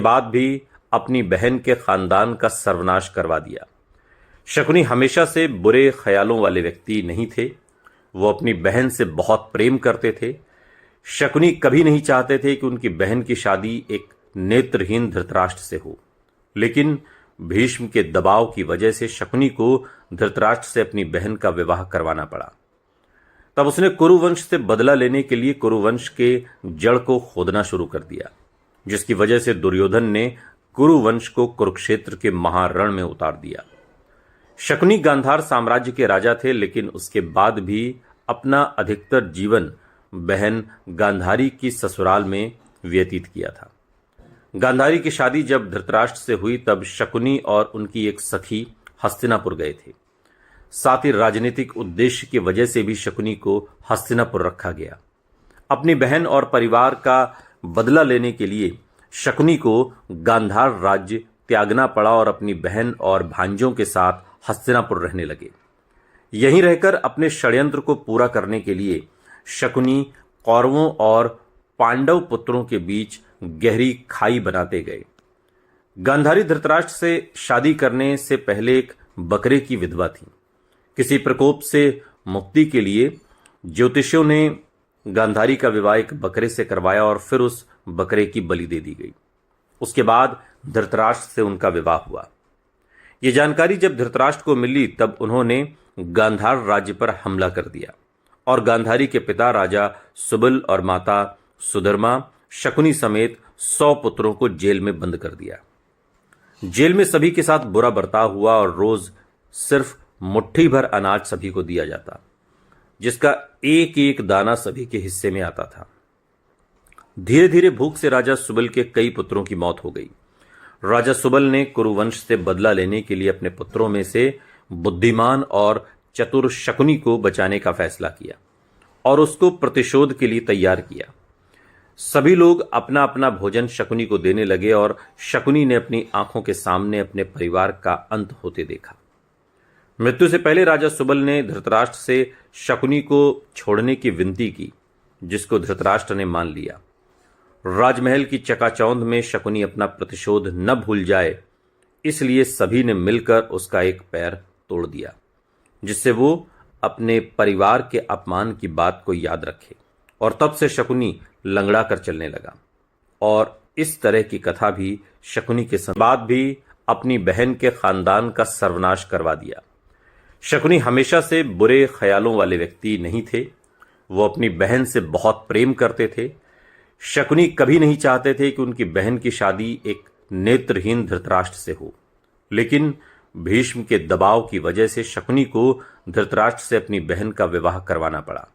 बाद भी अपनी बहन के खानदान का सर्वनाश करवा दिया। शकुनी हमेशा से बुरे ख्यालों वाले व्यक्ति नहीं थे। वो अपनी बहन से बहुत प्रेम करते थे। शकुनी कभी नहीं चाहते थे कि उनकी बहन की शादी एक नेत्रहीन धृतराष्ट्र से हो, लेकिन भीष्म के दबाव की वजह से शकुनी को धृतराष्ट्र से अपनी बहन का विवाह करवाना पड़ा। तब उसने कुरुवंश से बदला लेने के लिए कुरुवंश के जड़ को खोदना शुरू कर दिया, जिसकी वजह से दुर्योधन ने कुरुवंश को कुरुक्षेत्र के महारण में उतार दिया। शकुनी गांधार साम्राज्य के राजा थे, लेकिन उसके बाद भी अपना अधिकतर जीवन बहन गांधारी की ससुराल में व्यतीत किया था। गांधारी की शादी जब धृतराष्ट्र से हुई तब शकुनी और उनकी एक सखी हस्तिनापुर गए थे। साथ ही राजनीतिक उद्देश्य की वजह से भी शकुनी को हस्तिनापुर रखा गया। अपनी बहन और परिवार का बदला लेने के लिए शकुनी को गांधार राज्य त्यागना पड़ा और अपनी बहन और भांजों के साथ हस्तिनापुर रहने लगे। यहीं रहकर अपने षड्यंत्र को पूरा करने के लिए शकुनी कौरवों और पांडव पुत्रों के बीच गहरी खाई बनाते गए। गांधारी धृतराष्ट्र से शादी करने से पहले एक बकरे की विधवा थी। किसी प्रकोप से मुक्ति के लिए ज्योतिषियों ने गांधारी का विवाह एक बकरे से करवाया और फिर उस बकरे की बलि दे दी गई। उसके बाद धृतराष्ट्र से उनका विवाह हुआ। यह जानकारी जब धृतराष्ट्र को मिली तब उन्होंने गांधार राज्य पर हमला कर दिया और गांधारी के पिता राजा सुबल और माता सुधर्मा शकुनी समेत 100 पुत्रों को जेल में बंद कर दिया। जेल में सभी के साथ बुरा बर्ताव हुआ और रोज सिर्फ मुट्ठी भर अनाज सभी को दिया जाता, जिसका एक एक दाना सभी के हिस्से में आता था। धीरे धीरे भूख से राजा सुबल के कई पुत्रों की मौत हो गई। राजा सुबल ने कुरुवंश से बदला लेने के लिए अपने पुत्रों में से बुद्धिमान और चतुर शकुनी को बचाने का फैसला किया और उसको प्रतिशोध के लिए तैयार किया। सभी लोग अपना अपना भोजन शकुनी को देने लगे और शकुनी ने अपनी आंखों के सामने अपने परिवार का अंत होते देखा। मृत्यु से पहले राजा सुबल ने धृतराष्ट्र से शकुनी को छोड़ने की विनती की, जिसको धृतराष्ट्र ने मान लिया। राजमहल की चकाचौंध में शकुनी अपना प्रतिशोध न भूल जाए, इसलिए सभी ने मिलकर उसका एक पैर तोड़ दिया, जिससे वो अपने परिवार के अपमान की बात को याद रखे। और तब से शकुनी लंगड़ा कर चलने लगा। और इस तरह की कथा भी शकुनी के बाद भी अपनी बहन के खानदान का सर्वनाश करवा दिया। शकुनी हमेशा से बुरे ख्यालों वाले व्यक्ति नहीं थे। वो अपनी बहन से बहुत प्रेम करते थे। शकुनी कभी नहीं चाहते थे कि उनकी बहन की शादी एक नेत्रहीन धृतराष्ट्र से हो, लेकिन भीष्म के दबाव की वजह से शकुनी को धृतराष्ट्र से अपनी बहन का विवाह करवाना पड़ा।